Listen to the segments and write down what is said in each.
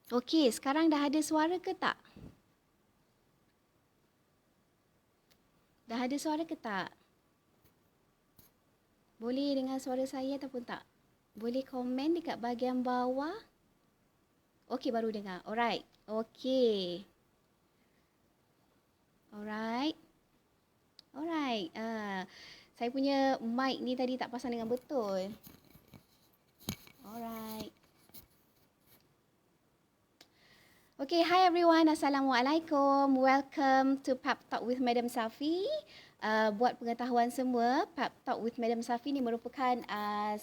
Okey, sekarang dah ada suara ke tak? Dah ada suara ke tak? Boleh dengar suara saya ataupun tak? Boleh komen dekat bahagian bawah. Okey, baru dengar. Alright. Okey. Alright. Alright. Saya punya mic ni tadi tak pasang dengan betul. Alright. Okay, hi everyone. Assalamualaikum. Welcome to Pep Talk with Madam Safi. Buat pengetahuan semua, Pep Talk with Madam Safi ni merupakan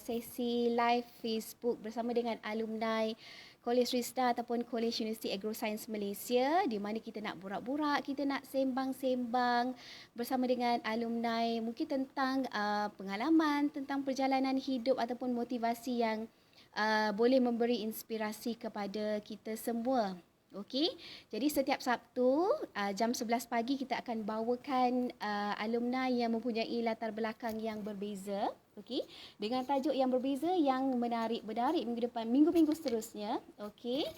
sesi live Facebook bersama dengan alumni College Risda ataupun College University Agroscience Malaysia, di mana kita nak borak-borak, kita nak sembang-sembang bersama dengan alumni mungkin tentang pengalaman, tentang perjalanan hidup ataupun motivasi yang boleh memberi inspirasi kepada kita semua. Okey, jadi setiap Sabtu jam 11 pagi kita akan bawakan alumni yang mempunyai latar belakang yang berbeza, okey, dengan tajuk yang berbeza yang menarik minggu depan, minggu-minggu seterusnya, okey.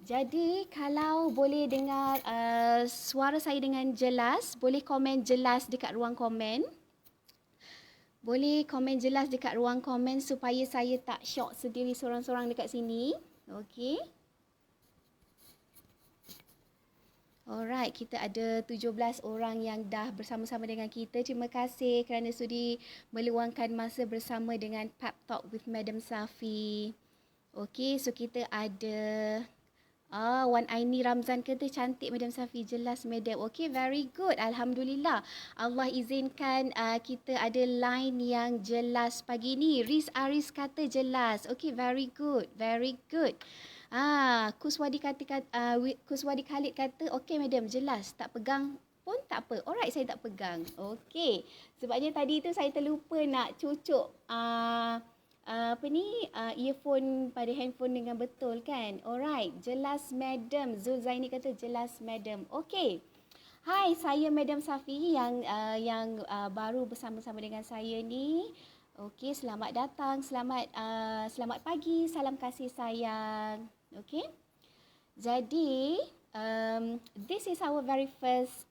Jadi kalau boleh dengar suara saya dengan jelas, boleh komen jelas dekat ruang komen. Boleh komen jelas dekat ruang komen supaya saya tak syok sendiri sorang-sorang dekat sini. Okey. Alright, kita ada 17 orang yang dah bersama-sama dengan kita. Terima kasih kerana sudi meluangkan masa bersama dengan Pep Talk with Madam Safi. Okey, so kita ada Wan Aini Ramzan kata cantik Madam Safi, jelas Madam. Okey, very good. Alhamdulillah. Allah izinkan kita ada line yang jelas pagi ni. Riz Aris kata jelas. Okey, very good. Very good. Kuswadi Kuswadi Khalid kata, okey Madam, jelas. Tak pegang pun tak apa. Alright, saya tak pegang. Okey. Sebabnya tadi tu saya terlupa nak cucuk earphone pada handphone dengan betul kan. Alright, jelas Madam. Zul Zaini kata jelas Madam. Okey. Hai, saya Madam Safi yang baru bersama-sama dengan saya ni. Okey, selamat datang, selamat pagi, salam kasih sayang. Okey. Jadi, this is our very first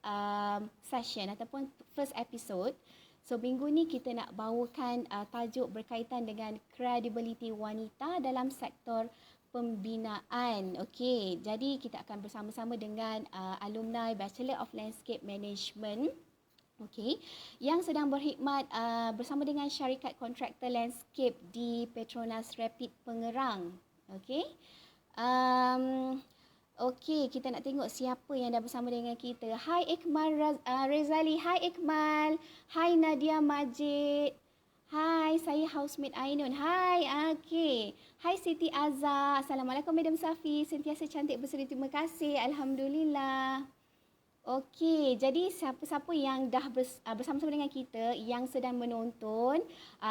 session ataupun first episode. So, minggu ni kita nak bawakan tajuk berkaitan dengan kredibiliti wanita dalam sektor pembinaan. Okey, jadi kita akan bersama-sama dengan alumni Bachelor of Landscape Management. Okey, yang sedang berkhidmat bersama dengan syarikat kontraktor landscape di Petronas Rapid Pengerang. Okey. Okey, kita nak tengok siapa yang dah bersama dengan kita. Hai Ikmal Rezali. Hai Ikmal. Hai Nadia Majid. Hai, saya housemate Ainun. Hai, okey. Hai Siti Azhar. Assalamualaikum Madam Safi. Sentiasa cantik berseri. Terima kasih. Alhamdulillah. Okey, jadi siapa-siapa yang dah bersama-sama dengan kita yang sedang menonton,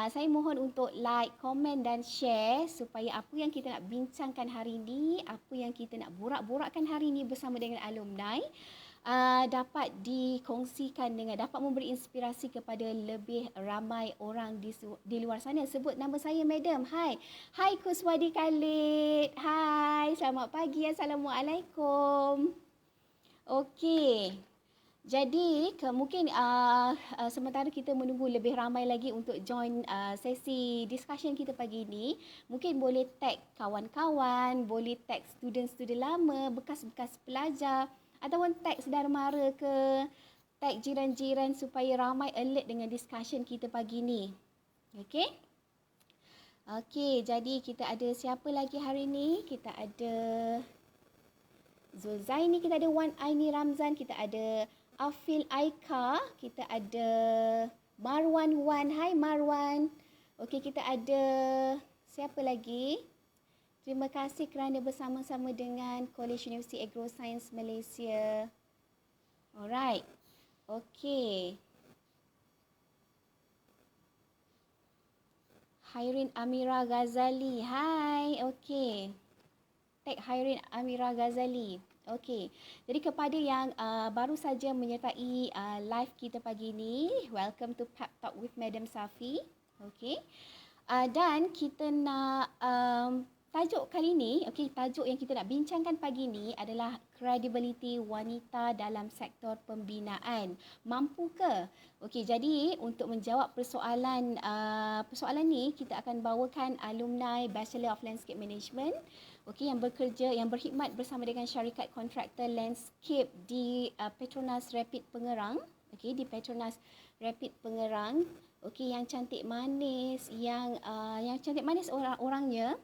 saya mohon untuk like, komen dan share supaya apa yang kita nak bincangkan hari ini, apa yang kita nak borak-borakkan hari ini bersama dengan alumni dapat dikongsikan dapat memberi inspirasi kepada lebih ramai orang di luar sana. Sebut nama saya Madam. Hai. Hai Kuswadi Khalid. Hai, selamat pagi. Assalamualaikum. Okey. Jadi mungkin sementara kita menunggu lebih ramai lagi untuk join sesi discussion kita pagi ini, mungkin boleh tag kawan-kawan, boleh tag student-student lama, bekas-bekas pelajar ataupun tag saudara mara ke, tag jiran-jiran supaya ramai alert dengan discussion kita pagi ini. Okey? Okey, jadi kita ada siapa lagi hari ini? Kita ada Zul Zaini, kita ada Wan Aini Ramzan, kita ada Afil Aika, kita ada Marwan Wan. Hai Marwan. Okey, kita ada siapa lagi? Terima kasih kerana bersama-sama dengan College University Agroscience Malaysia. Alright. Okey. Hairin Amira Ghazali. Hai. Okey. Tag Hairin Amira Ghazali. Okey. Jadi kepada yang baru saja menyertai live kita pagi ini, welcome to Pep Talk with Madam Safi. Okey. Dan kita nak tajuk kali ni, tajuk yang kita nak bincangkan pagi ni adalah credibility wanita dalam sektor pembinaan. Mampu ke? Jadi untuk menjawab persoalan ni, kita akan bawakan alumni Bachelor of Landscape Management yang bekerja, yang berkhidmat bersama dengan syarikat kontraktor landscape di Petronas Rapid Pengerang. Di Petronas Rapid Pengerang. Yang cantik manis, yang cantik manis orangnya.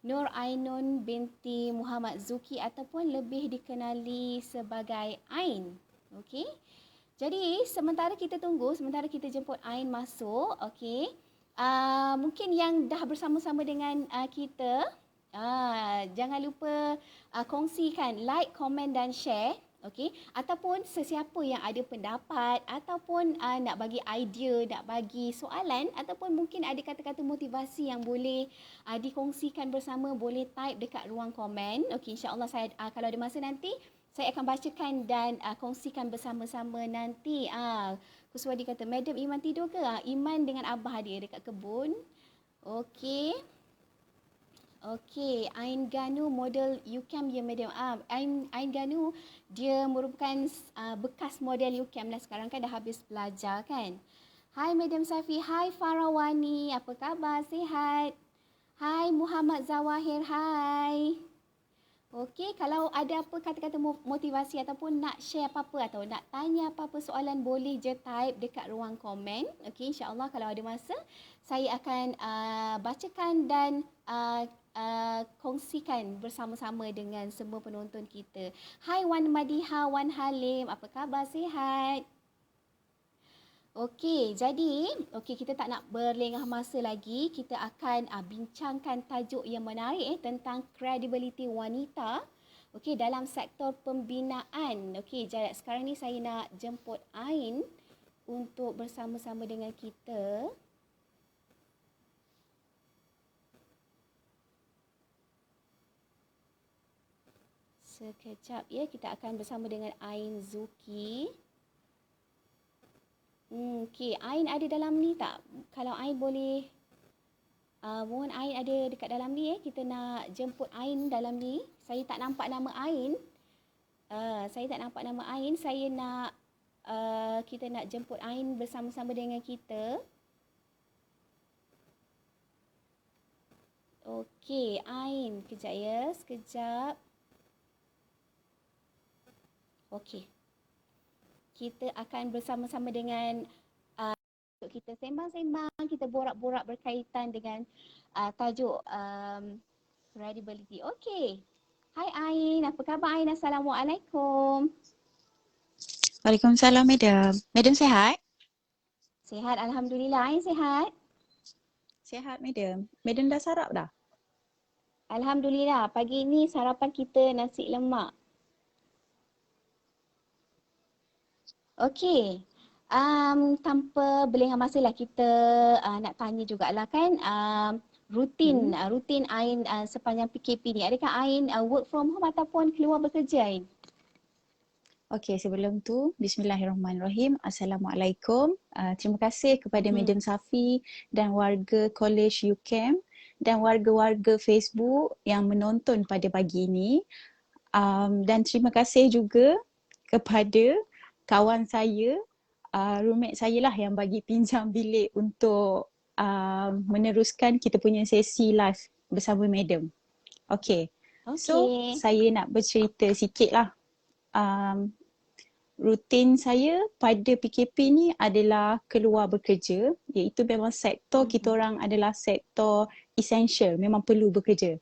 Nur Ainun binti Muhammad Zuki ataupun lebih dikenali sebagai Ain. Jadi sementara kita tunggu, sementara kita jemput Ain masuk, mungkin yang dah bersama-sama dengan kita, jangan lupa kongsikan, like, komen dan share. Ataupun sesiapa yang ada pendapat ataupun nak bagi idea, nak bagi soalan ataupun mungkin ada kata-kata motivasi yang boleh dikongsikan bersama, boleh type dekat ruang komen. InsyaAllah saya kalau ada masa nanti saya akan bacakan dan kongsikan bersama-sama nanti. Kuswadi kata, Madam Iman tidur ke? Iman dengan Abah dia dekat kebun. Ain Ganu model UCAM ya Madam. Ain Ganu dia merupakan bekas model UCAM lah, sekarang kan dah habis belajar kan. Hai Madam Safi, hai Farawani, apa khabar? Sihat? Hai Muhammad Zawahir, hai. Kalau ada apa kata-kata motivasi ataupun nak share apa-apa atau nak tanya apa-apa soalan, boleh je type dekat ruang komen. InsyaAllah kalau ada masa saya akan bacakan dan kongsikan bersama-sama dengan semua penonton kita. Hai Wan Madiha, Wan Halim, apa khabar? Sihat? Jadi kita tak nak berlengah masa lagi. Kita akan bincangkan tajuk yang menarik tentang credibility wanita dalam sektor pembinaan. Jadi sekarang ni saya nak jemput Ain untuk bersama-sama dengan kita. Sekejap ya, kita akan bersama dengan Ain Zuki. Ain ada dalam ni tak? Kalau Ain boleh, mohon Ain ada dekat dalam ni kita nak jemput Ain dalam ni. Saya tak nampak nama Ain. Saya nak kita nak jemput Ain bersama-sama dengan kita. Ain, kejap ya, sekejap. Kita akan bersama-sama dengan kita sembang-sembang, kita borak-borak berkaitan dengan tajuk credibility. Hai Ain, apa khabar Ain? Assalamualaikum. Waalaikumsalam Madam. Madam sihat? Sihat, Alhamdulillah. Ain sihat? Sihat Madam. Madam dah sarap dah? Alhamdulillah. Pagi ni sarapan kita nasi lemak. Tanpa berlengah masa lah kita nak tanya jugalah kan, rutin Ain sepanjang PKP ni. Adakah Ain work from home ataupun keluar bekerja Ain? Sebelum tu Bismillahirrahmanirrahim. Assalamualaikum. Terima kasih kepada Madam Safi dan warga College UCAM dan warga-warga Facebook yang menonton pada pagi ini. Dan terima kasih juga kepada kawan saya, roommate saya lah yang bagi pinjam bilik untuk meneruskan kita punya sesi live bersama Madam. So saya nak bercerita sikit lah. Rutin saya pada PKP ni adalah keluar bekerja, iaitu memang sektor kita orang adalah sektor essential, memang perlu bekerja.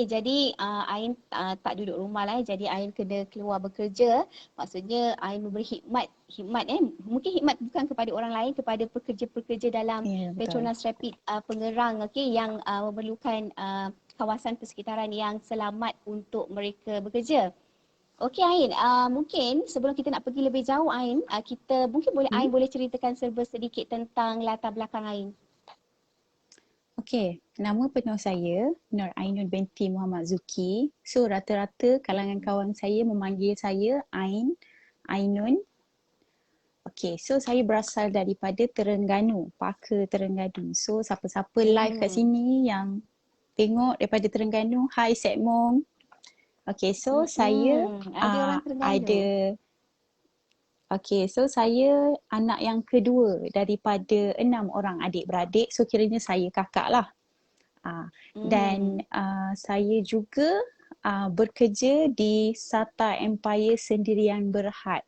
Jadi Ain tak duduk rumah lah, jadi Ain kena keluar bekerja. Maksudnya Ain memberi khidmat mungkin khidmat bukan kepada orang lain, kepada pekerja-pekerja dalam Petronas Rapid Pengerang yang memerlukan kawasan persekitaran yang selamat untuk mereka bekerja. Ain, mungkin sebelum kita nak pergi lebih jauh Ain, kita mungkin boleh Ain boleh ceritakan serba sedikit tentang latar belakang Ain. Nama penuh saya Nur Ainun binti Muhammad Zuki. So rata-rata kalangan kawan saya memanggil saya Ain, Ainun. Okay, so saya berasal daripada Terengganu, Paka Terengganu. So siapa-siapa live kat sini yang tengok daripada Terengganu, hi Setmong. Okay, so saya Ada orang Terengganu. ada, okay, so saya anak yang kedua daripada 6 orang adik-beradik. So kiranya saya kakak lah. Dan saya juga bekerja di Sata Empire Sendirian Berhad.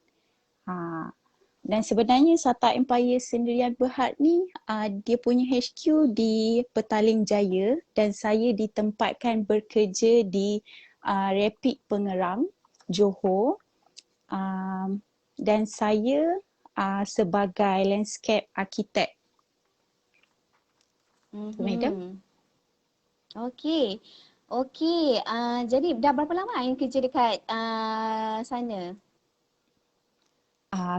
Dan sebenarnya Sata Empire Sendirian Berhad ni dia punya HQ di Petaling Jaya dan saya ditempatkan bekerja di Rapid Pengerang, Johor. Dan saya sebagai landscape architect. Madam? Okey. Okey, jadi dah berapa lama Ain kerja dekat sana?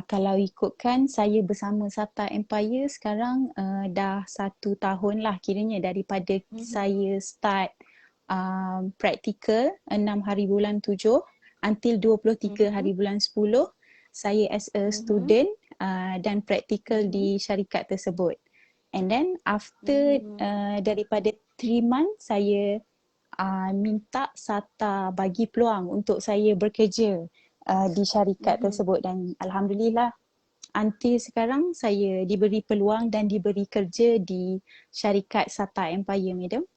Kalau ikutkan saya bersama Sata Empire sekarang dah 1 tahun lah kiranya daripada saya start practical 6 hari bulan 7 until 23 hari bulan 10 saya as a student dan practical di syarikat tersebut. And then after daripada 3 months saya minta Sata bagi peluang untuk saya bekerja di syarikat tersebut dan alhamdulillah until sekarang saya diberi peluang dan diberi kerja di syarikat Sata Empire, Madam.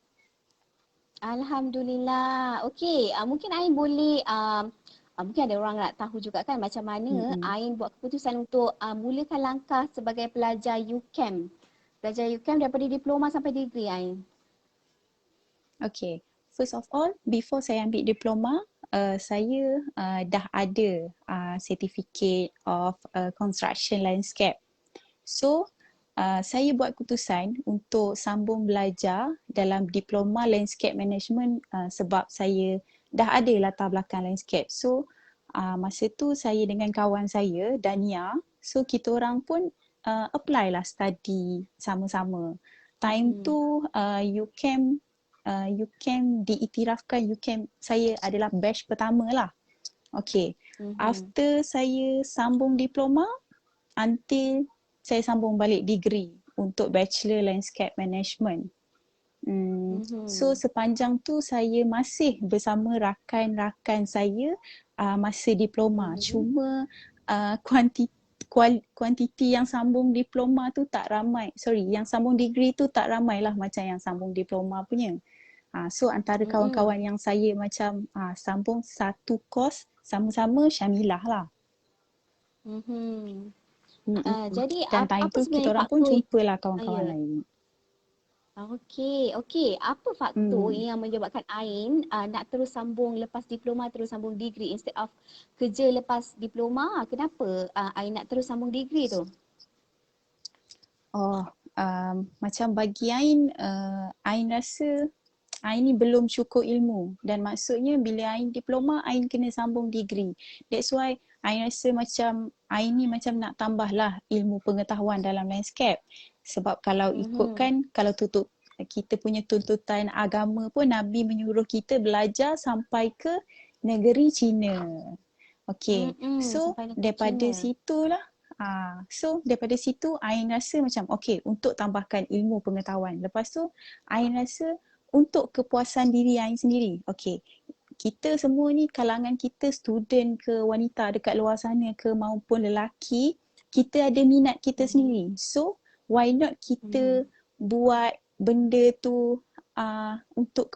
Alhamdulillah. Okey, mungkin Ain boleh mungkin ada orang nak tahu juga kan macam mana Ain buat keputusan untuk mulakan langkah sebagai pelajar UCAM. Pelajar UCAM daripada diploma sampai degree Ain. Okay, first of all, before saya ambil diploma, saya dah ada certificate of construction landscape. So, saya buat keputusan untuk sambung belajar dalam diploma landscape management sebab saya dah ada latar belakang landscape. So, masa tu saya dengan kawan saya, Dania, so kita orang pun apply lah study sama-sama. Time tu UCAM diiktirafkan UCAM saya adalah batch pertama lah. Okay. After saya sambung diploma until saya sambung balik degree untuk bachelor landscape management. So sepanjang tu saya masih bersama rakan-rakan saya masa diploma. Cuma kuantiti yang sambung diploma tu tak ramai. Sorry, yang sambung degree tu tak ramai lah macam yang sambung diploma punya. So antara kawan-kawan yang saya macam sambung satu course sama-sama Syamilah lah. Jadi Dan time apa tu sebenarnya kita orang pun faktor jumpalah kawan-kawan lain. Okey. Apa faktor yang menyebabkan Ain nak terus sambung lepas diploma terus sambung degree instead of kerja lepas diploma? Kenapa Ain nak terus sambung degree tu? Macam bagi Ain, Ain rasa Ain ni belum cukup ilmu dan maksudnya bila Ain diploma, Ain kena sambung degree. That's why Ain rasa macam Ain ni macam nak tambahlah ilmu pengetahuan dalam landscape. Sebab kalau ikutkan, kalau kita punya tuntutan agama pun Nabi menyuruh kita belajar sampai ke negeri China. Okay, so daripada situlah daripada situ Ain rasa macam okay untuk tambahkan ilmu pengetahuan. Lepas tu Ain rasa untuk kepuasan diri Ain sendiri. Okay, kita semua ni kalangan kita student ke wanita dekat luar sana ke maupun lelaki, kita ada minat kita sendiri. So why not kita buat benda tu untuk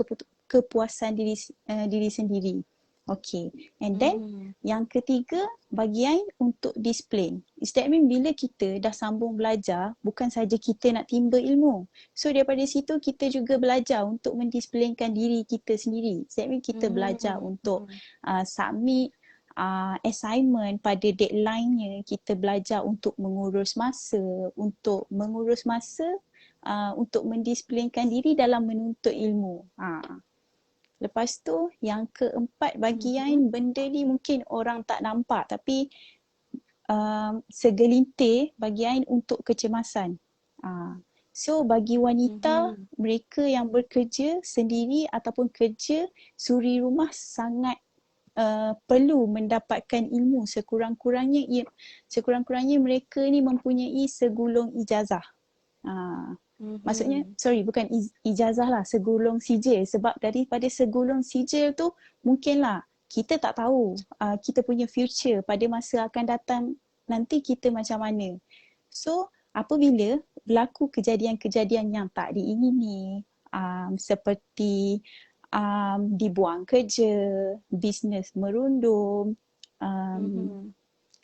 kepuasan diri sendiri. Okay, and then yang ketiga bagi Ain untuk disiplin. Is that mean bila kita dah sambung belajar, bukan saja kita nak timba ilmu. So daripada situ kita juga belajar untuk mendisiplinkan diri kita sendiri. Is that mean kita belajar untuk submit assignment pada deadline-nya, kita belajar untuk mengurus masa, untuk mendisiplinkan diri dalam menuntut ilmu. Lepas tu yang keempat bagi Ain, benda ni mungkin orang tak nampak tapi segelintir bagi Ain untuk kecemasan. So bagi wanita, mereka yang bekerja sendiri ataupun kerja suri rumah sangat perlu mendapatkan ilmu sekurang-kurangnya mereka ni mempunyai segulung ijazah. Maksudnya bukan ijazah lah, segulung sijil. Sebab daripada segulung sijil tu mungkinlah kita tak tahu kita punya future pada masa akan datang nanti kita macam mana. So apabila berlaku kejadian-kejadian yang tak diingini, seperti dibuang kerja, bisnes merundum,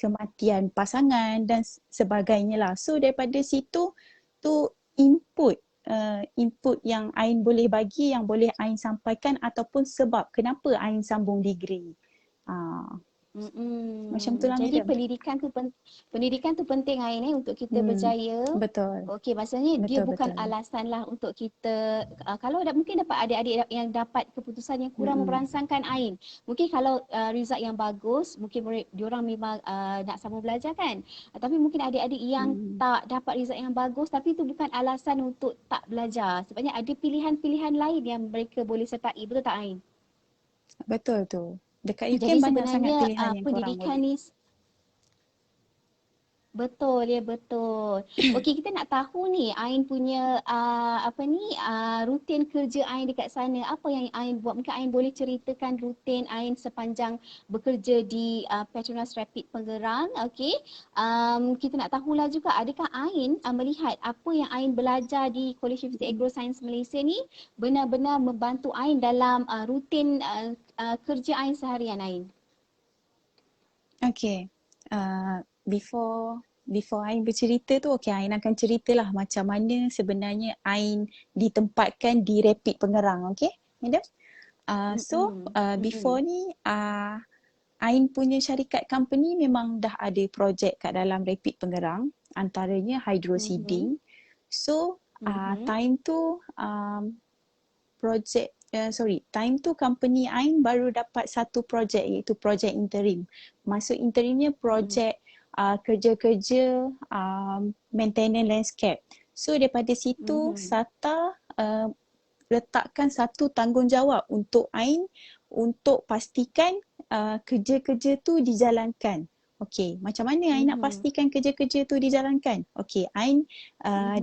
kematian pasangan dan sebagainya lah. So daripada situ tu input yang Ain boleh bagi, yang boleh Ain sampaikan ataupun sebab kenapa Ain sambung degree. Macam tu lah, Jadi madam. pendidikan tu penting Ain untuk kita berjaya. Betul. Okey, maksudnya dia bukan Betul. alasan lah untuk kita kalau mungkin dapat adik-adik yang dapat keputusan yang kurang memperangsangkan Ain. Mungkin kalau result yang bagus, mungkin diorang memang nak sambung belajar kan. Tapi mungkin adik-adik yang tak dapat result yang bagus, tapi itu bukan alasan untuk tak belajar. Sebabnya ada pilihan-pilihan lain yang mereka boleh sertai. Betul tak Ain? Betul tu. Dekat Jadi UCAM banyak sangat sebenarnya pilihan yang korang pendidikan boleh. ni betul, ya betul. Okey, kita nak tahu ni Ain punya rutin kerja Ain dekat sana. Apa yang Ain buat? Mungkin Ain boleh ceritakan rutin Ain sepanjang bekerja di Petronas Rapid Pengerang. Okey. Kita nak tahulah juga adakah Ain melihat apa yang Ain belajar di College Universiti Agroscience Malaysia ni benar-benar membantu Ain dalam rutin kerja Ain seharian Ain. Okay. Before Ain bercerita tu, Ain akan ceritalah macam mana sebenarnya Ain ditempatkan di Rapid Pengerang, okay, madam? Before ni, Ain punya syarikat company memang dah ada projek kat dalam Rapid Pengerang, antaranya hydro seeding. So, time tu time tu company Ain baru dapat satu projek, iaitu projek interim. Maksud interimnya projek kerja-kerja maintenance landscape. So daripada situ SATA letakkan satu tanggungjawab untuk Ain untuk pastikan kerja-kerja tu dijalankan. Okey, macam mana Ain nak pastikan kerja-kerja tu dijalankan? Okey, Ain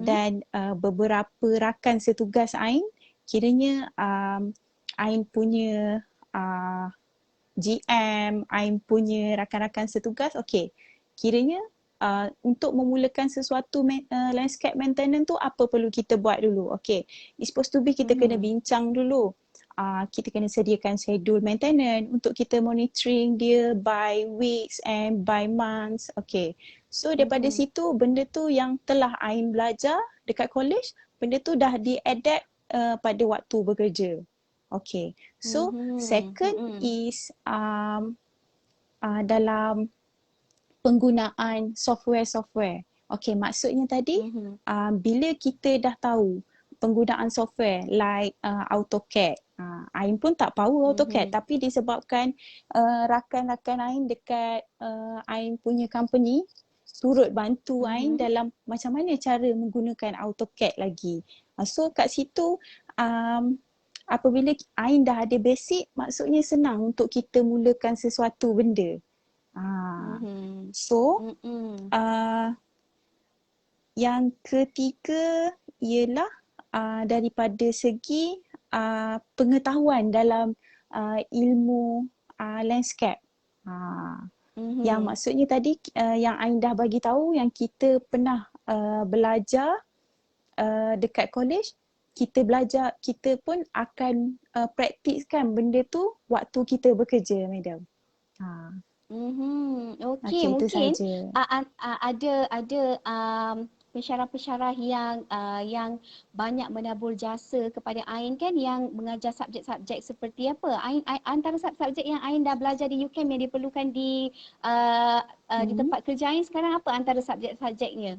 dan beberapa rakan setugas Ain, kiranya Ain punya GM, Ain punya rakan-rakan setugas, okey. Kiranya untuk memulakan sesuatu landscape maintenance tu apa perlu kita buat dulu? Okey. It's supposed to be kita kena bincang dulu. Kita kena sediakan schedule maintenance untuk kita monitoring dia by weeks and by months. Okay. So daripada situ benda tu yang telah Ain belajar dekat college, benda tu dah di-adapt pada waktu bekerja. Okay. So second is dalam penggunaan software. Okay, maksudnya tadi bila kita dah tahu penggunaan software like AutoCAD. Ain pun tak power AutoCAD tapi disebabkan rakan-rakan Ain dekat Ain punya company turut bantu Ain dalam macam mana cara menggunakan AutoCAD lagi. So kat situ apabila Ain dah ada basic, maksudnya senang untuk kita mulakan sesuatu benda. So yang ketiga ialah daripada segi pengetahuan dalam ilmu landscape. Yang maksudnya tadi yang Ain dah bagi tahu yang kita pernah belajar dekat college, kita belajar, kita pun akan praktiskan benda tu waktu kita bekerja, madam. Okey, itu mungkin saja. ada pensyarah-pensyarah yang banyak menabur jasa kepada Ain kan, yang mengajar subjek-subjek seperti apa? Antara subjek yang Ain dah belajar di UCAM yang diperlukan di tempat kerja Ain sekarang, apa antara subjek-subjeknya?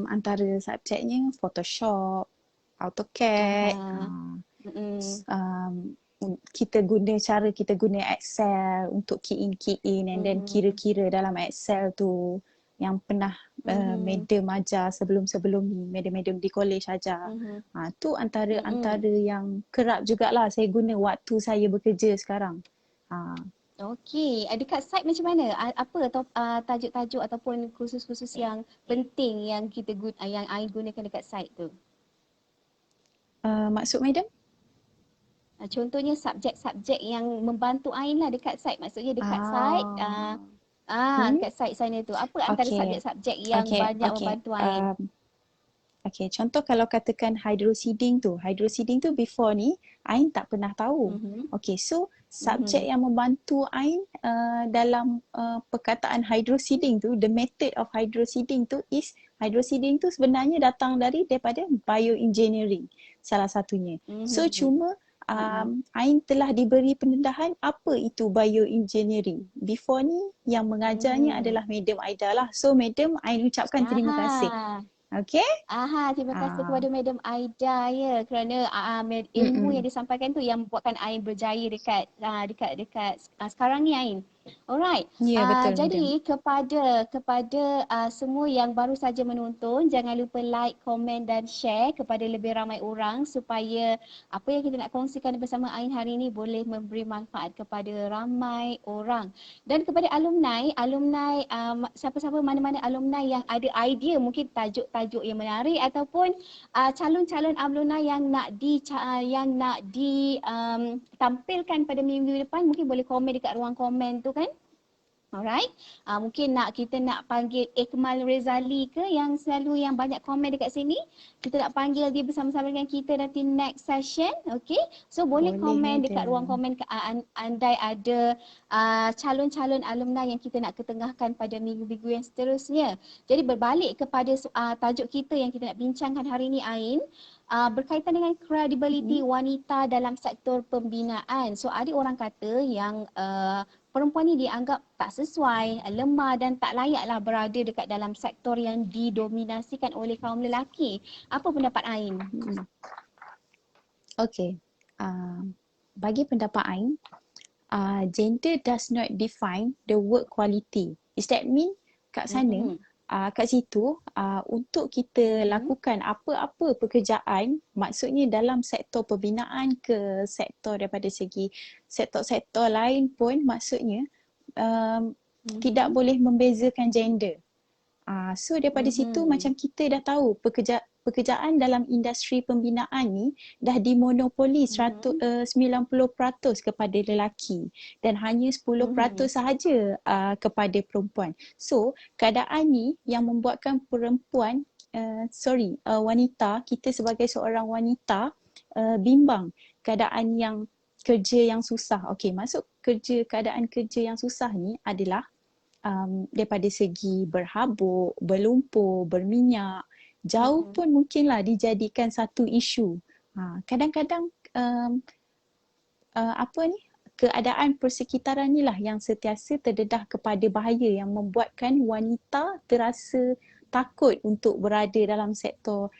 Antara subjeknya Photoshop, AutoCAD, kita guna Excel untuk key in and then kira-kira dalam Excel tu yang pernah madam ajar sebelum-sebelum ni, madam-madam di college ajar. Tu antara yang kerap jugalah saya guna waktu saya bekerja sekarang. Ha. Okey, dekat site macam mana? Apa tajuk-tajuk ataupun khusus-khusus yang penting yang yang Ain gunakan dekat site tu? Maksud madam? Contohnya subjek-subjek yang membantu Ain lah dekat site. Maksudnya dekat site, Ah. Hmm? dekat site sana tu. Apa antara Okay. subjek-subjek yang Okay. banyak Okay. membantu Ain? Okay, contoh kalau katakan hydroseeding tu before ni Ain tak pernah tahu. Mhm. Okay, so subjek Mhm. yang membantu Ain dalam perkataan hydroseeding tu, the method of hydroseeding tu is, hydroseeding tu sebenarnya datang daripada bioengineering salah satunya. So Mhm. cuma Ha. Ain telah diberi pendedahan apa itu bioengineering. Before ni yang mengajarnya Mhm. adalah Madam Aida lah. So Madam, Ain ucapkan terima kasih. Aha. Okay? Terima kasih Ah, kepada Madam Aida ya kerana ilmu yang mm-mm. disampaikan tu yang membuatkan Ain berjaya dekat sekarang ni Ain. Alright. Ya, betul madam. Jadi kepada semua yang baru saja menonton, jangan lupa like, komen dan share kepada lebih ramai orang supaya apa yang kita nak kongsikan bersama Ain hari ini boleh memberi manfaat kepada ramai orang. Dan kepada alumni siapa-siapa mana-mana alumni yang ada idea mungkin tajuk-tajuk yang menarik ataupun calon-calon alumni yang nak tampilkan pada minggu depan mungkin boleh komen dekat ruang komen tu kan. Alright. Mungkin kita nak panggil Ikmal Rezali ke yang selalu yang banyak komen dekat sini. Kita nak panggil dia bersama-sama dengan kita nanti next session. Okay. So boleh Boleh komen dekat ruang madam. komen andai ada calon-calon alumni yang kita nak ketengahkan pada minggu-minggu yang seterusnya. Jadi berbalik kepada tajuk kita yang kita nak bincangkan hari ini Ain. Berkaitan dengan credibility Mm-mm. wanita dalam sektor pembinaan. So ada orang kata yang perempuan ni dianggap tak sesuai, lemah dan tak layaklah berada dekat dalam sektor yang didominasikan oleh kaum lelaki. Apa pendapat Ain? Mm-mm. Okay. Bagi pendapat Ain, gender does not define the work quality. Is that mean kat sana, Mhm. kat situ, untuk kita Mhm. lakukan apa-apa pekerjaan, maksudnya dalam sektor pembinaan ke sektor daripada segi sektor-sektor lain pun, maksudnya tidak Mhm. boleh membezakan gender. So daripada situ Mhm. macam kita dah tahu pekerjaan dalam industri pembinaan ni dah dimonopoli Mhm. 90% kepada lelaki dan hanya 10% Mhm. sahaja kepada perempuan. So keadaan ni yang membuatkan perempuan, wanita, kita sebagai seorang wanita bimbang keadaan yang kerja yang susah. Okey, maksud keadaan kerja yang susah ni adalah daripada segi berhabuk, berlumpur, berminyak, jauh Mhm. pun mungkinlah dijadikan satu isu. Kadang-kadang keadaan persekitaran ni lah yang sentiasa terdedah kepada bahaya yang membuatkan wanita terasa takut untuk berada dalam sektor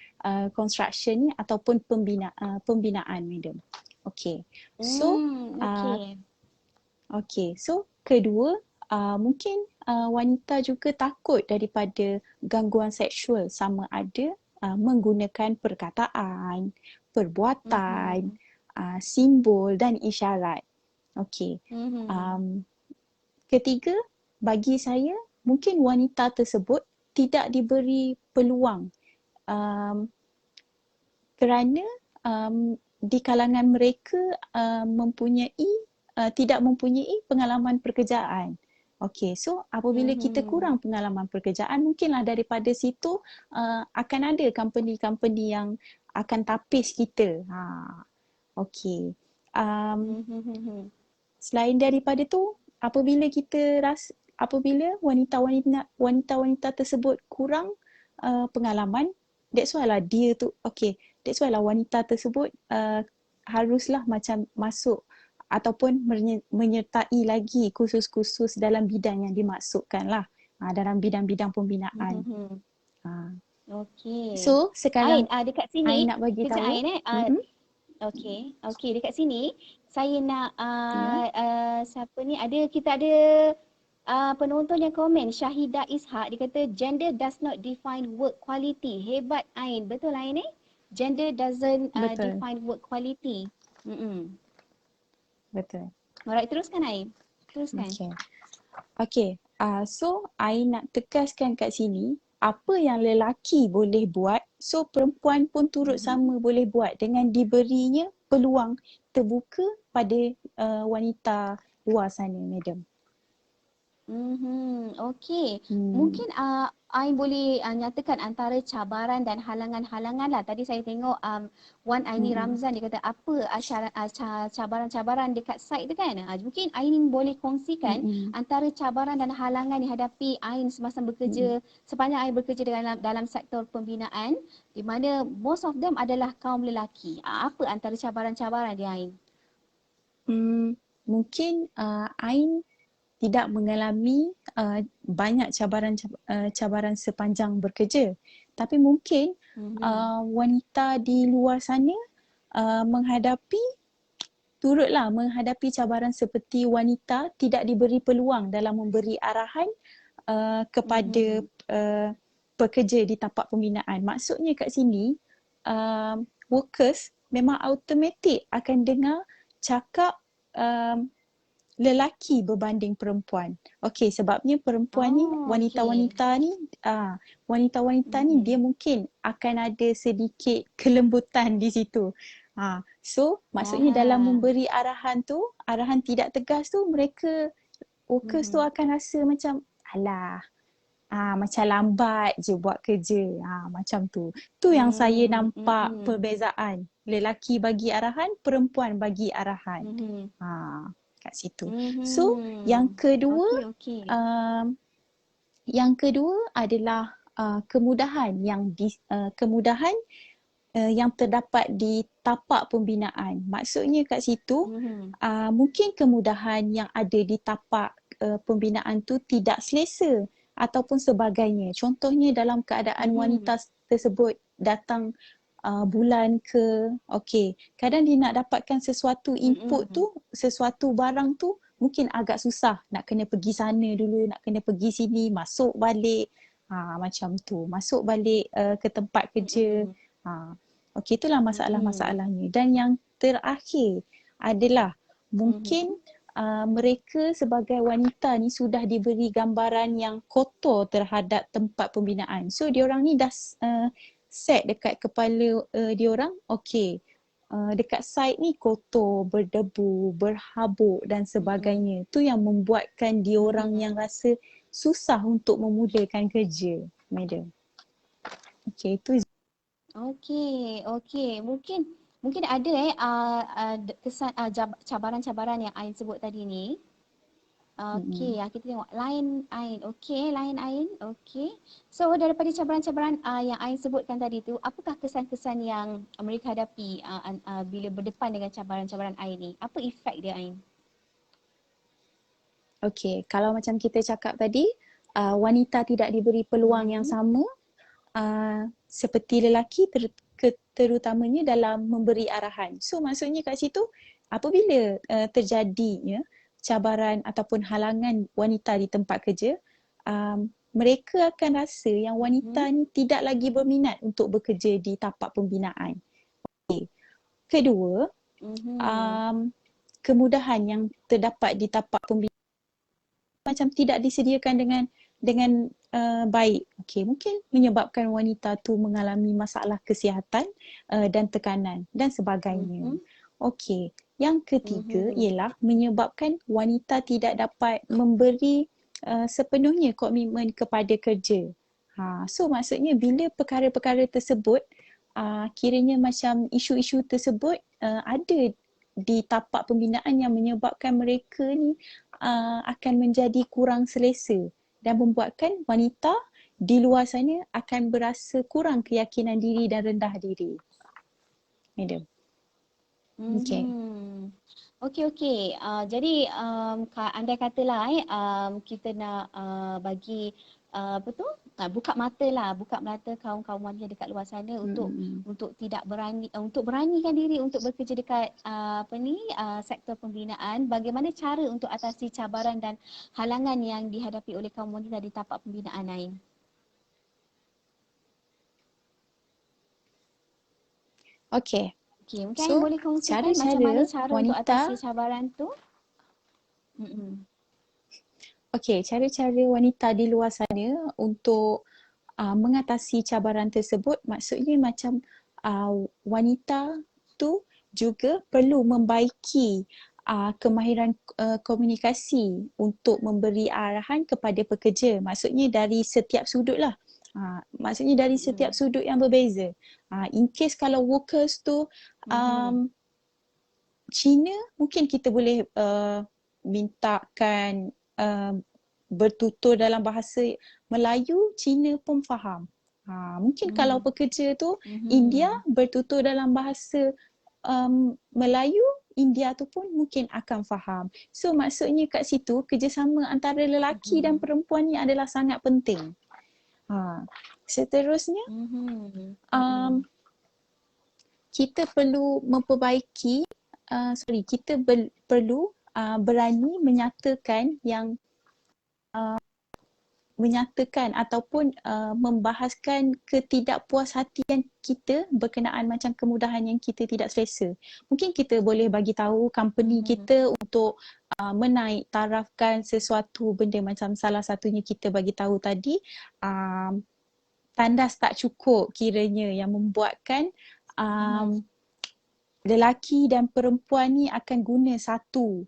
construction ni ataupun pembinaan, madam. Okay. So, Okey. kedua, mungkin wanita juga takut daripada gangguan seksual sama ada menggunakan perkataan, perbuatan, Mhm. simbol dan isyarat. Okey. Mhm. Um, Ketiga, bagi saya mungkin wanita tersebut tidak diberi peluang um, kerana di kalangan mereka tidak mempunyai pengalaman pekerjaan. Okey, so apabila kita Mhm. kurang pengalaman pekerjaan, mungkinlah daripada situ akan ada company-company yang akan tapis kita. Okey. Um, Mhm. Selain daripada tu, apabila wanita-wanita tersebut kurang pengalaman, that's why lah that's why lah wanita tersebut haruslah macam masuk ataupun menyertai lagi kursus-kursus dalam bidang yang dimaksudkan lah, dalam bidang-bidang pembinaan. Mhm. Ha. Okey. So Ain, sekarang dekat I sini, nak bagi kejap tahu. Ain Mm-mm. okey. Okey, dekat sini saya nak Ya. siapa ni kita ada penonton yang komen Syahida Ishak dia kata gender does not define work quality. Hebat Ain. Betul Ain eh? Gender doesn't Betul. define work quality. Mm-mm. Betul. Alright, teruskan Ain. Teruskan. Okay. Okay. So, I nak tegaskan kat sini, apa yang lelaki boleh buat, so perempuan pun turut sama boleh buat dengan diberinya peluang terbuka pada wanita luar sana, madam. Okey. Hmm. Mungkin Ain boleh nyatakan antara cabaran dan halangan-halangan lah. Tadi saya tengok Wan Aini Mm-mm. Ramzan dia kata apa cabaran-cabaran dekat site tu kan. Mungkin Ain boleh kongsikan Mm-mm. antara cabaran dan halangan yang dihadapi Ain semasa Mm-mm. bekerja, sepanjang Ain bekerja dalam sektor pembinaan di mana most of them adalah kaum lelaki. Apa antara cabaran-cabaran dia Ain? Mungkin Ain tidak mengalami banyak cabaran sepanjang bekerja. Tapi mungkin Mhm. wanita di luar sana menghadapi turutlah menghadapi cabaran seperti wanita tidak diberi peluang dalam memberi arahan kepada Mhm. pekerja di tapak pembinaan. Maksudnya kat sini workers memang automatik akan dengar cakap um, lelaki berbanding perempuan. Okey, sebabnya perempuan ni, Oh, okey. wanita-wanita ni, wanita-wanita ni dia Mhm. mungkin akan ada sedikit kelembutan di situ. So maksudnya dalam Aha. memberi arahan tu, arahan tidak tegas tu, mereka workers tu Mhm. akan rasa macam alah, macam lambat je buat kerja. Macam tu. Tu yang saya nampak Mhm. perbezaan. Lelaki bagi arahan, perempuan bagi arahan. Mhm. Ha, kat situ. So, yang Mhm. kedua, Okey, okey. um, yang kedua adalah kemudahan yang terdapat di tapak pembinaan. Maksudnya kat situ, Mhm. mungkin kemudahan yang ada di tapak pembinaan tu tidak selesa ataupun sebagainya. Contohnya dalam keadaan Mhm. wanita tersebut datang bulan ke, okey, kadang dia nak dapatkan sesuatu input Mhm. tu, sesuatu barang tu mungkin agak susah. Nak kena pergi sana dulu, nak kena pergi sini, masuk balik. Macam tu. Masuk balik ke tempat kerja. Mhm. Ha, okey, itulah Mhm. masalah-masalahnya. Dan yang terakhir adalah Mhm. mungkin mereka sebagai wanita ni sudah diberi gambaran yang kotor terhadap tempat pembinaan. So diorang ni dah set dekat kepala diorang, okey, dekat site ni kotor, berdebu, berhabuk dan Mhm. sebagainya. Tu yang membuatkan diorang yang Mhm. rasa susah untuk memulakan kerja, madam. Okey, itu Okey, okey. Mungkin mungkin ada kesan cabaran-cabaran yang Ain sebut tadi ni. Okey, mm-mm. kita tengok line Ain. Okey, line Ain. Okey. So daripada cabaran-cabaran yang Ain sebutkan tadi tu, apakah kesan-kesan yang mereka hadapi bila berdepan dengan cabaran-cabaran Ain ni? Apa efek dia Ain? Okey, kalau macam kita cakap tadi, wanita tidak diberi peluang yang Mhm. sama seperti lelaki terutamanya dalam memberi arahan. So maksudnya kat situ apabila terjadinya cabaran ataupun halangan wanita di tempat kerja, mereka akan rasa yang wanita Mhm. ni tidak lagi berminat untuk bekerja di tapak pembinaan. Kedua, Mhm. um, kemudahan yang terdapat di tapak pembinaan macam tidak disediakan dengan baik. Okey, mungkin menyebabkan wanita tu mengalami masalah kesihatan dan tekanan dan sebagainya. Mhm. Okey, yang ketiga Mhm. ialah menyebabkan wanita tidak dapat memberi sepenuhnya komitmen kepada kerja. So maksudnya bila perkara-perkara tersebut kiranya macam isu-isu tersebut ada di tapak pembinaan yang menyebabkan mereka ni akan menjadi kurang selesa dan membuatkan wanita di luar sana akan berasa kurang keyakinan diri dan rendah diri. Madam. Okay. Mhm. Okey, okey. Jadi andai katalah kita nak bagi apa tu? Buka mata kaum-kaum wanita dekat luar sana Mm-mm. untuk tidak berani untuk beranikan diri untuk bekerja dekat sektor pembinaan. Bagaimana cara untuk atasi cabaran dan halangan yang dihadapi oleh kaum wanita di tapak pembinaan lain? Okay. Okey, mungkin Ain So boleh kongsikan macam mana cara-cara cara untuk wanita atasi cabaran tu? Mm-mm. Okey, cara-cara wanita di luar sana untuk mengatasi cabaran tersebut, maksudnya macam wanita tu juga perlu membaiki kemahiran komunikasi untuk memberi arahan kepada pekerja. Maksudnya dari setiap sudut lah. Maksudnya dari setiap Mm-mm. sudut yang berbeza. In case kalau workers tu Mhm. Cina, mungkin kita boleh mintakan bertutur dalam bahasa Melayu, Cina pun faham. Mungkin kalau Mhm. pekerja tu India Mhm. bertutur dalam bahasa Melayu, India tu pun mungkin akan faham. So maksudnya kat situ kerjasama antara lelaki dan Mhm. perempuan ni adalah sangat penting. Seterusnya, Mhm. um, Mhm. kita perlu memperbaiki, kita perlu berani menyatakan yang menyatakan ataupun membahaskan ketidakpuashatian kita berkenaan macam kemudahan yang kita tidak selesa. Mungkin kita boleh bagi tahu company Mhm. kita untuk menaik tarafkan sesuatu benda, macam salah satunya kita bagi tahu tadi, tandas tak cukup kiranya yang membuatkan Mhm. um, lelaki dan perempuan ni akan guna satu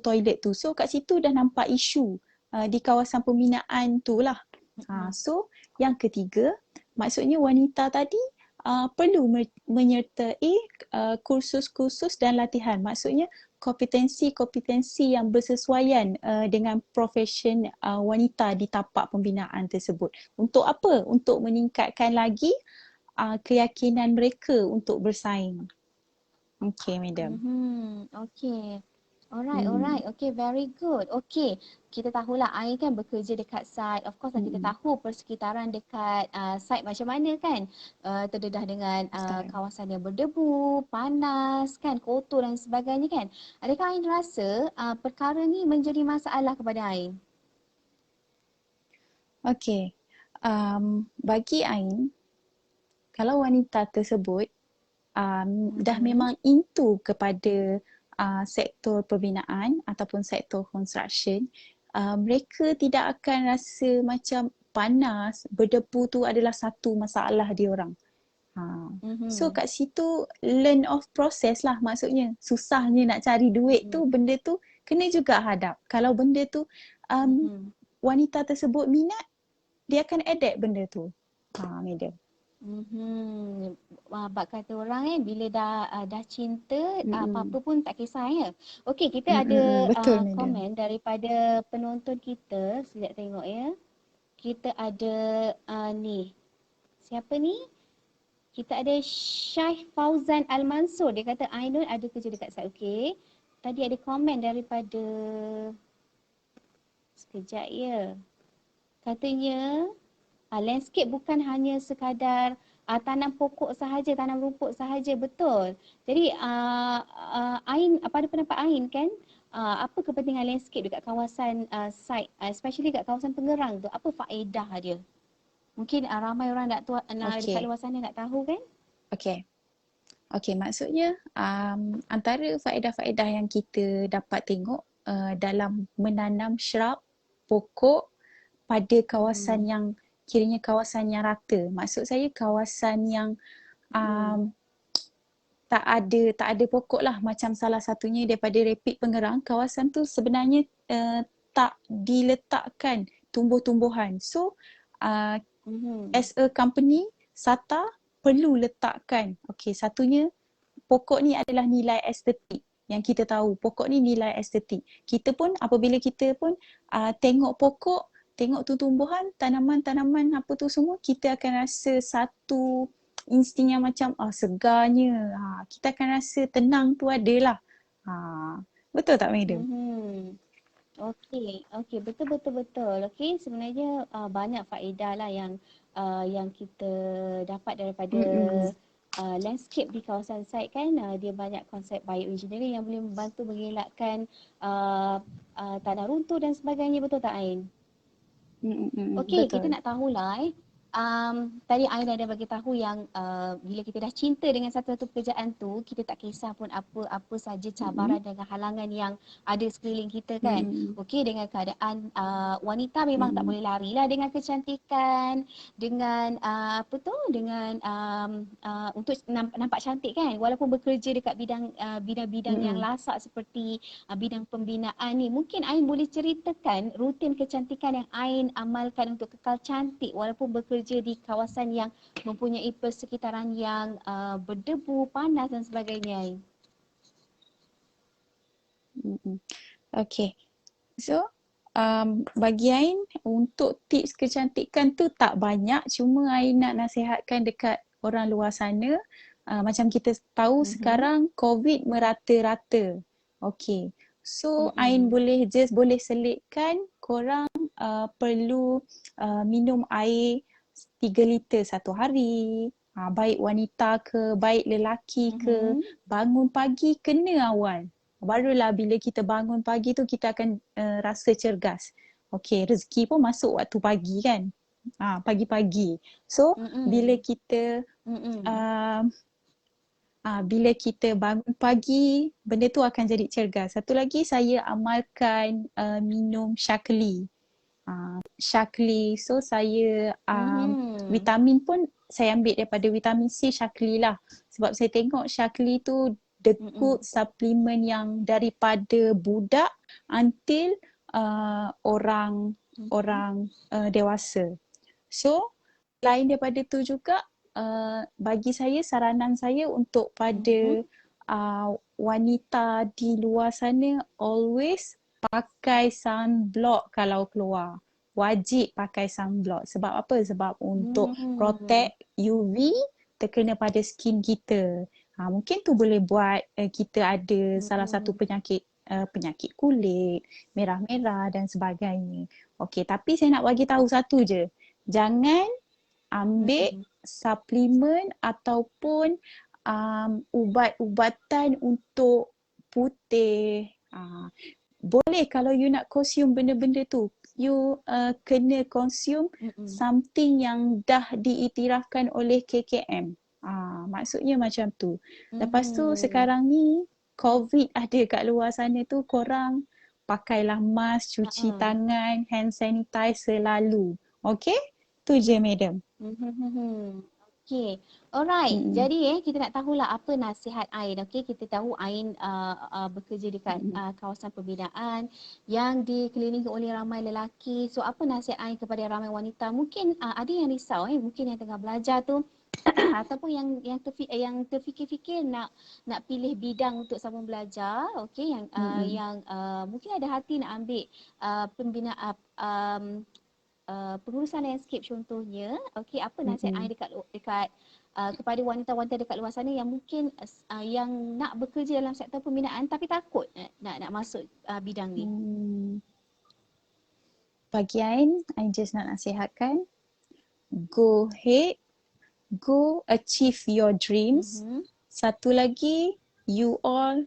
toilet tu. So kat situ dah nampak isu di kawasan pembinaan tu lah. Mhm. So yang ketiga, maksudnya wanita tadi perlu menyertai kursus-kursus dan latihan. Maksudnya kompetensi-kompetensi yang bersesuaian dengan profesion wanita di tapak pembinaan tersebut. Untuk apa? Untuk meningkatkan lagi keyakinan mereka untuk bersaing. Okay, madam. Mhm. Okay. Alright, Hmm. alright. Okay, very good. Okay, kita tahulah Ain kan bekerja dekat site. Of course lah kita Hmm. tahu persekitaran dekat site macam mana kan. Terdedah dengan Betul. kawasan yang berdebu, panas kan, kotor dan sebagainya kan. Adakah Ain rasa perkara ni menjadi masalah kepada Ain? Okay. Bagi Ain, kalau wanita tersebut dah Mhm. memang into kepada sektor pembinaan ataupun sektor construction, mereka tidak akan rasa macam panas, berdebu tu adalah satu masalah diorang. So Mhm. kat situ learn of process lah, maksudnya susahnya nak cari duit Mhm. tu, benda tu kena juga hadap. Kalau benda tu um, Mhm. wanita tersebut minat, dia akan adapt benda tu. Madam. Mhm. Bab kata orang bila dah cinta Mm-mm. apa-apa pun tak kisah ya. Okey, kita ada Mm-mm. Betul, madam. komen daripada penonton kita. Sekejap tengok ya. Kita ada ni. Siapa ni? Kita ada Syah Fauzan Al-Mansur. Dia kata Ainul ada kerja dekat site. Okey. Tadi ada komen daripada sekejap ya. Katanya landscape bukan hanya sekadar tanam pokok sahaja, tanam rumput sahaja, betul. Jadi Ain, pada pendapat Ain kan, apa kepentingan landscape dekat kawasan site, especially dekat kawasan Pengerang tu, apa faedah dia? Mungkin ramai orang dekat Okay. luar sana nak tahu kan? Okay. Okay, maksudnya antara faedah-faedah yang kita dapat tengok dalam menanam shrub, pokok pada kawasan Mhm. yang kiranya kawasan yang rata. Maksud saya kawasan yang Mhm. um, tak ada pokok lah, macam salah satunya daripada Rapid Pengerang, kawasan tu sebenarnya tak diletakkan tumbuh-tumbuhan. So Mhm. as a company, SATA perlu letakkan, okay, satunya pokok ni adalah nilai estetik. Yang kita tahu pokok ni nilai estetik. Kita pun apabila kita pun tengok pokok, tengok tu tumbuhan, tanaman-tanaman apa tu semua, kita akan rasa satu insting yang macam segarnya. Kita akan rasa tenang tu adalah. Betul tak, madam? Mhm. Okey, okey, betul betul betul. Okey, sebenarnya banyak faedah lah yang kita dapat daripada Mm-mm. landscape di kawasan site kan. Dia banyak konsep bioengineering yang boleh membantu mengelakkan uh, tanah runtuh dan sebagainya, betul tak Ain? Mm-mm. Okey, kita Betul. nak tahulah tadi Ain ada bagi tahu yang bila kita dah cinta dengan satu-satu pekerjaan tu, kita tak kisah pun apa saja Mm-mm. cabaran dan halangan yang ada sekeliling kita kan. Mm-mm. Okey, dengan keadaan wanita memang tak Mm-mm. boleh lari lah dengan kecantikan, dengan dengan untuk nampak cantik kan. Walaupun bekerja dekat bidang-bidang yang Mm-mm. lasak seperti bidang pembinaan ni, mungkin Ain boleh ceritakan rutin kecantikan yang Ain amalkan untuk kekal cantik walaupun bekerja di kawasan yang mempunyai persekitaran yang berdebu, panas dan sebagainya. Mm-mm. Okay. So, bagi Ain untuk tips kecantikan tu tak banyak, cuma Ain nak nasihatkan dekat orang luar sana. Macam kita tahu Mhm. sekarang COVID merata-rata. Okay. So, Ain Mm-mm. boleh selitkan korang perlu minum air 3 liter satu hari. Baik wanita ke, baik lelaki ke, Mhm. bangun pagi kena awal. Barulah bila kita bangun pagi tu kita akan rasa cergas. Okey, rezeki pun masuk waktu pagi kan. Pagi-pagi. So, bila Mm-mm. kita Mm-mm. uh, bila kita bangun pagi, benda tu akan jadi cergas. Satu lagi saya amalkan minum Shaklee. Shaklee. So saya Mhm. vitamin pun saya ambil daripada vitamin C Shaklee lah. Sebab saya tengok Shaklee tu the good Mm-mm. supplement yang daripada budak until orang Mhm. orang dewasa. So selain daripada tu juga bagi saya saranan saya untuk Mhm. pada wanita di luar sana always pakai sunblock kalau keluar. Wajib pakai sunblock. Sebab apa? Sebab untuk Mhm. protect UV terkena pada skin kita. Mungkin tu boleh buat kita ada salah satu Mhm. penyakit kulit, merah-merah dan sebagainya. Okey, tapi saya nak bagi tahu satu je. Jangan ambil Mhm. suplemen ataupun ubat-ubatan untuk putih. Boleh kalau you nak consume benda-benda tu, you kena consume Mhm. something yang dah diiktirafkan oleh KKM. Maksudnya macam tu. Lepas tu Mhm. sekarang ni COVID ada kat luar sana tu, korang pakailah mask, cuci Ha-ha. tangan, hand sanitizer selalu. Okay? Tu je madam. Mhm. Okey. Alright. Mm-mm. Jadi kita nak tahulah apa nasihat Ain. Okey, kita tahu Ain bekerja dekat Mm-mm. kawasan pembinaan yang dikelilingi oleh ramai lelaki. So apa nasihat Ain kepada ramai wanita? Mungkin ada yang risau mungkin yang tengah belajar tu ataupun yang terfikir-fikir nak pilih bidang untuk sambung belajar, okey, Mm-mm. yang mungkin ada hati nak ambil pembinaan pengurusan landscape contohnya. Okey, apa nasihat Mm-mm. Ain dekat kepada wanita-wanita dekat luar sana yang mungkin yang nak bekerja dalam sektor pembinaan tapi takut nak masuk bidang ni. Hmm. Bagi Ain just nak nasihatkan, go ahead, go achieve your dreams. Mhm. Satu lagi, you all,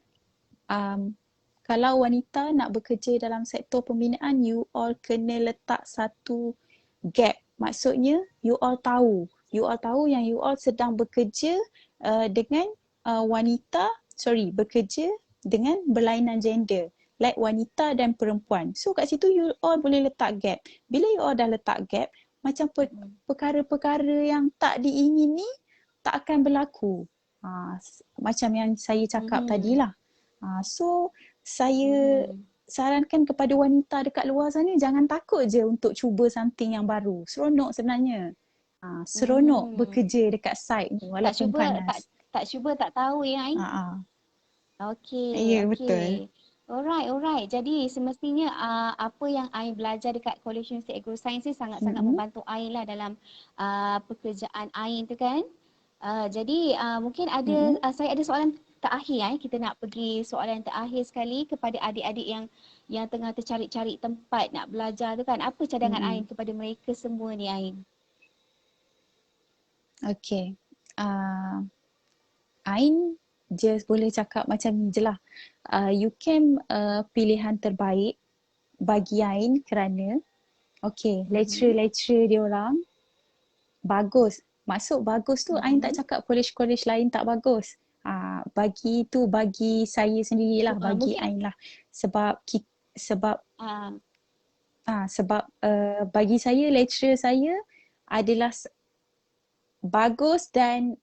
kalau wanita nak bekerja dalam sektor pembinaan, you all kena letak satu gap. Maksudnya, you all tahu yang you all sedang bekerja dengan bekerja dengan berlainan gender. Like wanita dan perempuan. So kat situ you all boleh letak gap. Bila you all dah letak gap, macam Mhm. perkara-perkara yang tak diingini tak akan berlaku. Macam yang saya cakap Mhm. tadilah. So saya Mhm. sarankan kepada wanita dekat luar sana, jangan takut je untuk cuba something yang baru. Seronok sebenarnya. Seronok Mhm. bekerja dekat site ni Tak walaupun cuba panas. tak cuba tak tahu ya Ain. Ah, ah. Okey, Ya, betul. okey. Alright. Jadi semestinya apa yang Ain belajar dekat College Universiti Agroscience ni sangat-sangat Mm-mm. membantu Ain lah dalam pekerjaan Ain tu kan. Jadi mungkin Mm-mm. saya ada soalan terakhir kita nak pergi soalan terakhir sekali kepada adik-adik yang tengah tercari-cari tempat nak belajar tu kan. Apa cadangan Ain Mm-mm. kepada mereka semua ni Ain? Okay. Ain just boleh cakap macam ni je lah. UCAM pilihan terbaik bagi Ain kerana okay, Mhm. lecturer-lecturer dia orang bagus. Maksud bagus tu Ain tak cakap college-college lain tak bagus. Bagi saya sendirilah, bagi Mungkin Ain lah. Sebab sebab uh, bagi saya lecturer saya adalah bagus dan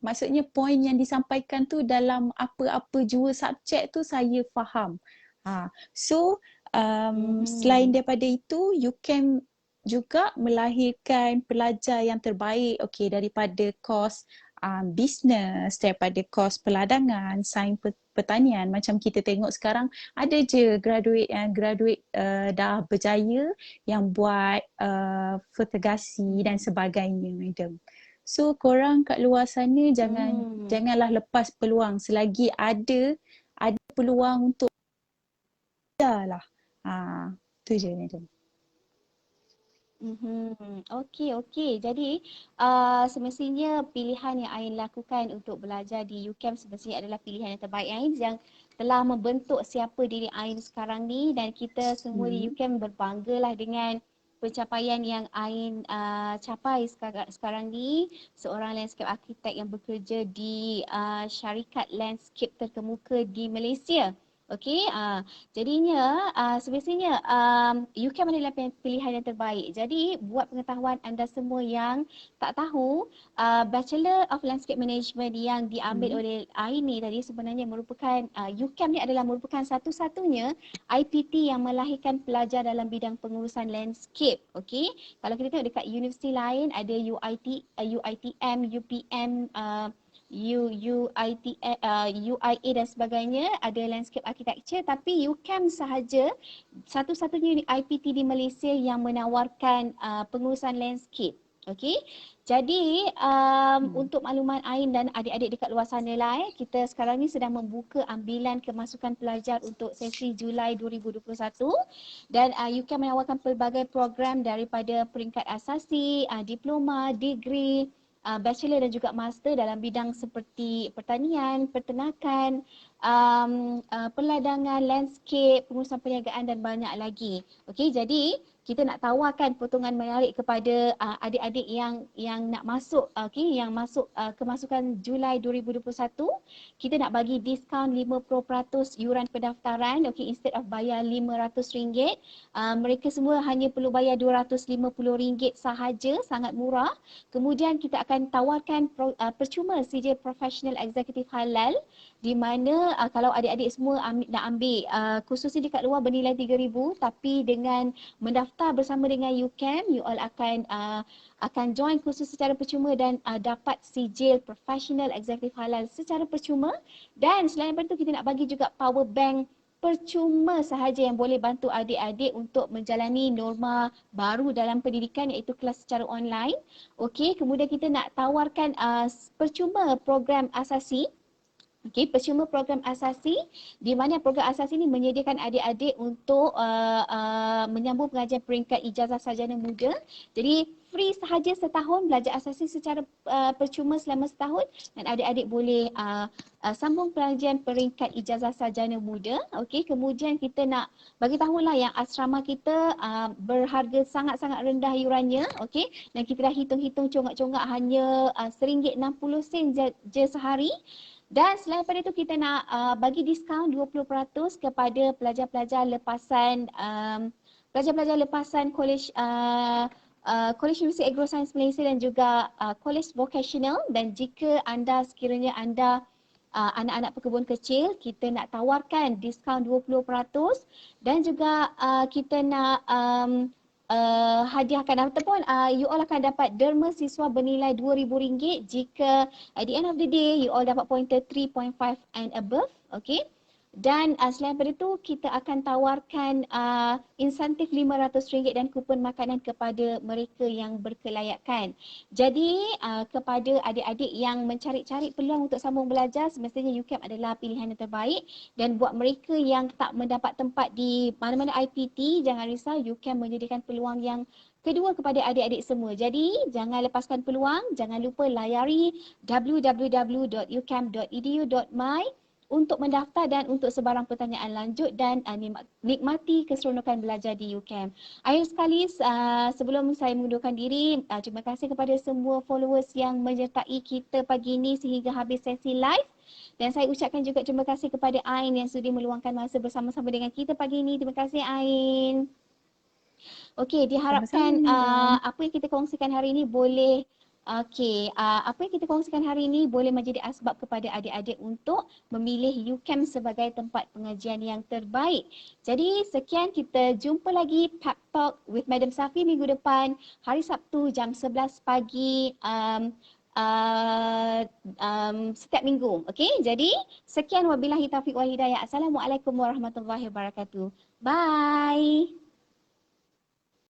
maksudnya poin yang disampaikan tu dalam apa-apa jua subjek tu saya faham. So selain daripada itu, UCAM juga melahirkan pelajar yang terbaik daripada kos business, daripada kos peladangan, sains pertanian. Macam kita tengok sekarang ada je graduate dah berjaya yang buat fotograsi dan sebagainya, madam. So korang kat luar sana janganlah lepas peluang selagi ada peluang untuk lah. Tu je, madam. Okey. Jadi semestinya pilihan yang Ain lakukan untuk belajar di UCAM semestinya adalah pilihan yang terbaik Ain yang telah membentuk siapa diri Ain sekarang ni, dan kita semua di UCAM berbanggalah dengan pencapaian yang Ain capai sekarang ni, seorang landscape architect yang bekerja di syarikat landscape terkemuka di Malaysia. Okey, jadinya semestinya UCAM adalah pilihan yang terbaik. Jadi buat pengetahuan anda semua yang tak tahu, Bachelor of Landscape Management yang diambil oleh Ain ni tadi sebenarnya merupakan UCAM ni adalah merupakan satu-satunya IPT yang melahirkan pelajar dalam bidang pengurusan landscape. Okey, kalau kita tengok dekat universiti lain ada UiTM, UPM, UIA dan sebagainya, ada landscape architecture, tapi UCAM sahaja satu-satunya IPT di Malaysia yang menawarkan pengurusan landscape. Okey. Jadi untuk makluman Ain dan adik-adik dekat luar sana lah, kita sekarang ni sedang membuka ambilan kemasukan pelajar untuk sesi Julai 2021, dan UCAM menawarkan pelbagai program daripada peringkat asasi, diploma, degree, bachelor dan juga master dalam bidang seperti pertanian, peternakan, peladangan, landscape, pengurusan perniagaan dan banyak lagi. Okey, jadi kita nak tawarkan potongan menarik kepada adik-adik yang nak masuk yang masuk kemasukan Julai 2021. Kita nak bagi diskaun 50% yuran pendaftaran. Okey, instead of bayar RM500, mereka semua hanya perlu bayar RM250 sahaja, sangat murah. Kemudian kita akan tawarkan percuma sijil profesional eksekutif halal, di mana kalau adik-adik semua nak ambil khususnya dekat luar bernilai RM3,000, tapi dengan mendaftar bersama dengan UCAM, you all akan join kursus secara percuma dan dapat sijil profesional eksekutif halal secara percuma. Dan selain daripada itu, kita nak bagi juga power bank percuma sahaja yang boleh bantu adik-adik untuk menjalani norma baru dalam pendidikan, iaitu kelas secara online. Okey, kemudian kita nak tawarkan percuma program asasi. Okey, percuma program asasi, di mana program asasi ini menyediakan adik-adik untuk menyambung pengajian peringkat ijazah sarjana muda. Jadi free sahaja setahun belajar asasi secara percuma selama setahun, dan adik-adik boleh sambung pengajian peringkat ijazah sarjana muda. Okey, kemudian kita nak bagi tahulah yang asrama kita berharga sangat-sangat rendah yurannya. Okey, dan kita dah hitung-hitung congak-congak hanya RM1.60 je sehari. Dan selain daripada itu, kita nak bagi diskaun 20% kepada pelajar-pelajar lepasan Kolej Kolej Universiti Agrosains Malaysia dan juga Kolej Vocational. Dan jika anda sekiranya anda anak-anak pekebun kecil, kita nak tawarkan diskaun 20%, dan juga kita nak hadiahkan ataupun you all akan dapat derma siswa bernilai RM2,000 jika at the end of the day you all dapat pointer 3.5 and above. Okay. Dan selain daripada itu, kita akan tawarkan insentif RM500 dan kupon makanan kepada mereka yang berkelayakan. Jadi kepada adik-adik yang mencari-cari peluang untuk sambung belajar, semestinya UCAM adalah pilihan yang terbaik. Dan buat mereka yang tak mendapat tempat di mana-mana IPT, jangan risau, UCAM menyediakan peluang yang kedua kepada adik-adik semua. Jadi jangan lepaskan peluang, jangan lupa layari www.ucam.edu.my untuk mendaftar dan untuk sebarang pertanyaan lanjut dan nikmati keseronokan belajar di UCAM. Akhir sekali, sebelum saya mengundurkan diri, terima kasih kepada semua followers yang menyertai kita pagi ini sehingga habis sesi live. Dan saya ucapkan juga terima kasih kepada Ain yang sudi meluangkan masa bersama-sama dengan kita pagi ini. Terima kasih Ain. Okey, Sama-sama diharapkan Madam. apa yang kita kongsikan hari ini boleh apa yang kita kongsikan hari ini boleh menjadi asbab kepada adik-adik untuk memilih UCAM sebagai tempat pengajian yang terbaik. Jadi sekian, kita jumpa lagi Pep Talk with Madam Safi minggu depan, hari Sabtu jam 11 pagi setiap minggu. Okey, jadi sekian, wabillahi taufiq wal hidayah. Assalamualaikum warahmatullahi wabarakatuh. Bye.